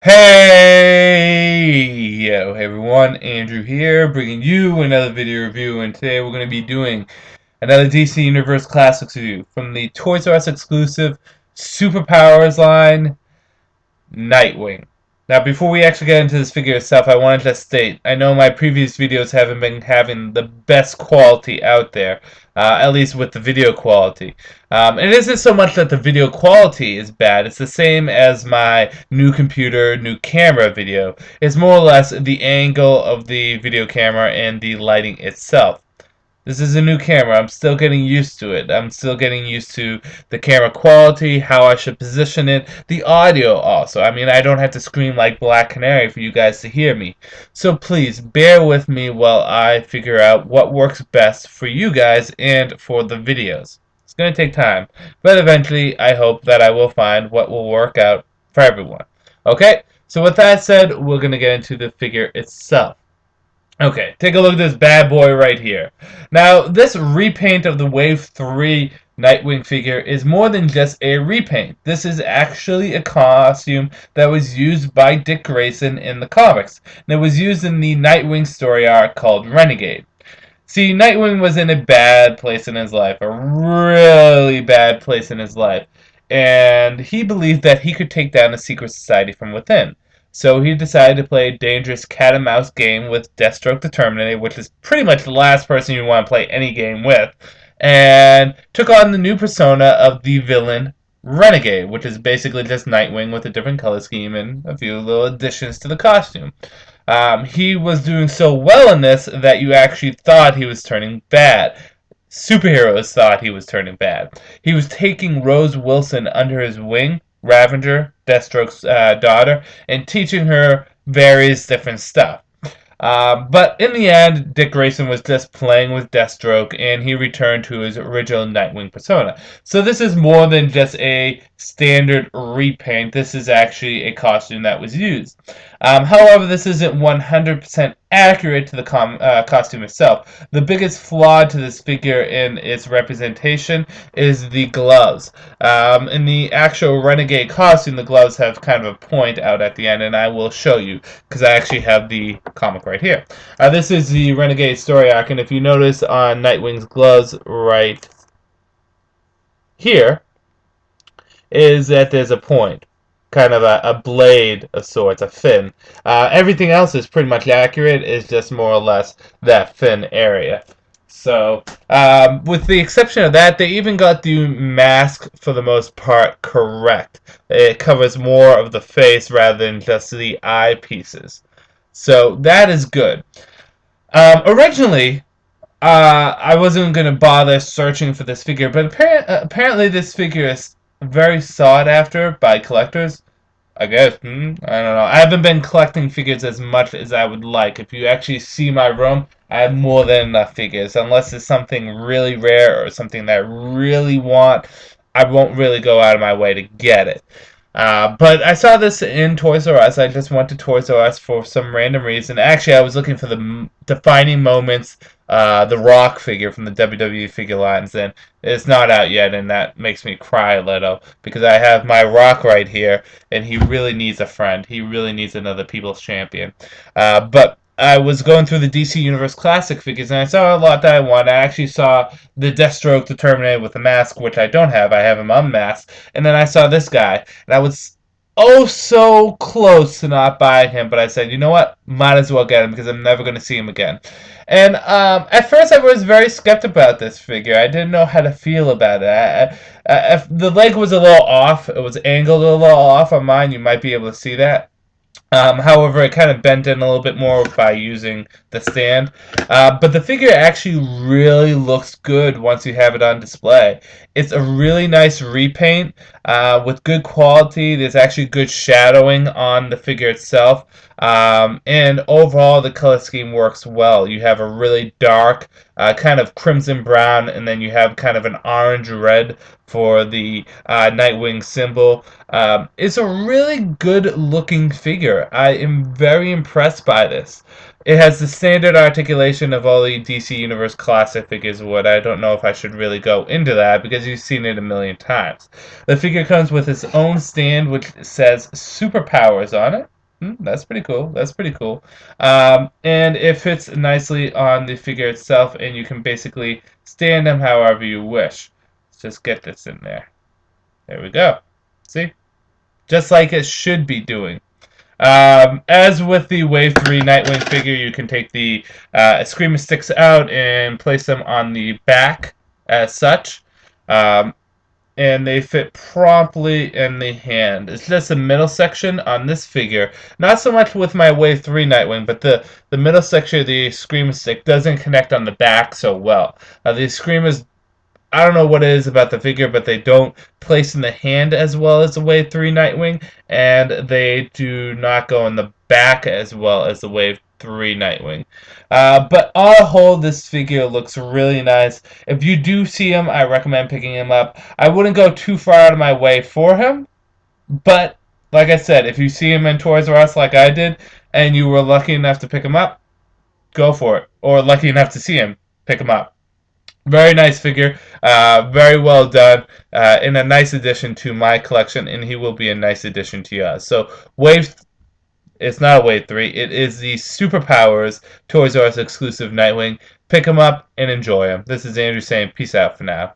Hey everyone, Andrew here, bringing you another video review, and today we're going to be doing another DC Universe Classics review from the Toys R Us exclusive Superpowers line, Nightwing. Now, before we actually get into this figure itself, I wanted to state, I know my previous videos haven't been having the best quality out there, at least with the video quality. It isn't so much that the video quality is bad, it's the same as my new computer, new camera video. It's more or less the angle of the video camera and the lighting itself. This is a new camera. I'm still getting used to it. I'm still getting used to the camera quality, how I should position it, the audio also. I mean, I don't have to scream like Black Canary for you guys to hear me. So please bear with me while I figure out what works best for you guys and for the videos. It's going to take time, but eventually I hope that I will find what will work out for everyone. Okay, so with that said, we're going to get into the figure itself. Okay, take a look at this bad boy right here. Now, this repaint of the Wave 3 Nightwing figure is more than just a repaint. This is actually a costume that was used by Dick Grayson in the comics. And it was used in the Nightwing story arc called Renegade. See, Nightwing was in a bad place in his life, a really bad place in his life. And he believed that he could take down the secret society from within. So he decided to play a dangerous cat and mouse game with Deathstroke the Terminator, which is pretty much the last person you want to play any game with, and took on the new persona of the villain Renegade, which is basically just Nightwing with a different color scheme and a few little additions to the costume. He was doing so well in this that you actually thought he was turning bad. Superheroes thought he was turning bad. He was taking Rose Wilson under his wing, Ravager, Deathstroke's daughter, and teaching her various different stuff. But in the end, Dick Grayson was just playing with Deathstroke, and he returned to his original Nightwing persona. So this is more than just a standard repaint. This is actually a costume that was used. However, this isn't 100% accurate to the costume itself. The biggest flaw to this figure in its representation is the gloves. In the actual Renegade costume, the gloves have kind of a point out at the end, and I will show you, because I actually have the comic right here. This is the Renegade story arc, and if you notice on Nightwing's gloves right here, is that there's a point. Kind of a blade of sorts, a fin. Everything else is pretty much accurate, it's just more or less that fin area. So, with the exception of that, they even got the mask, for the most part, correct. It covers more of the face rather than just the eyepieces. So, that is good. Originally, I wasn't going to bother searching for this figure, but apparently this figure is very sought after by collectors. I guess. I don't know. I haven't been collecting figures as much as I would like. If you actually see my room, I have more than enough figures. Unless it's something really rare or something that I really want, I won't really go out of my way to get it. But I saw this in Toys R Us. I just went to Toys R Us for some random reason. Actually, I was looking for the defining moments, the Rock figure from the WWE figure lines, and it's not out yet, and that makes me cry a little because I have my Rock right here, and he really needs a friend. He really needs another People's Champion. But I was going through the DC Universe Classic figures, and I saw a lot that I wanted. I actually saw the Deathstroke the Terminator with a mask, which I don't have. I have him unmasked. And then I saw this guy, and I was oh so close to not buying him, but I said, you know what? Might as well get him because I'm never going to see him again. And at first I was very skeptical about this figure. I didn't know how to feel about it. If the leg was a little off, it was angled a little off on mine, you might be able to see that. However, it kind of bent in a little bit more by using the stand. But the figure actually really looks good once you have it on display. It's a really nice repaint with good quality. There's actually good shadowing on the figure itself. And overall, the color scheme works well. You have a really dark kind of crimson brown, and then you have kind of an orange red for the Nightwing symbol. It's a really good looking figure. I am very impressed by this. It has the standard articulation of all the DC Universe Classic figures would. I don't know if I should really go into that because you've seen it a million times. The figure comes with its own stand which says superpowers on it. That's pretty cool. That's pretty cool. And it fits nicely on the figure itself, and you can basically stand them however you wish. Let's just get this in there. There we go. See? Just like it should be doing. As with the Wave 3 Nightwing figure, you can take the Screamer sticks out and place them on the back as such. And they fit promptly in the hand. It's just the middle section on this figure. Not so much with my Wave 3 Nightwing, but the middle section of the Screamer stick doesn't connect on the back so well. The Screamers, I don't know what it is about the figure, but they don't place in the hand as well as the Wave 3 Nightwing, and they do not go in the back as well as the Wave 3 Nightwing. But on a whole, this figure looks really nice. If you do see him, I recommend picking him up. I wouldn't go too far out of my way for him, but like I said, if you see him in Toys R Us like I did, and you were lucky enough to pick him up, go for it. Or lucky enough to see him, pick him up. Very nice figure, very well done, and a nice addition to my collection, and he will be a nice addition to yours. So, it's not a Wave 3, it is the Superpowers Toys R Us exclusive Nightwing. Pick him up and enjoy him. This is Andrew saying peace out for now.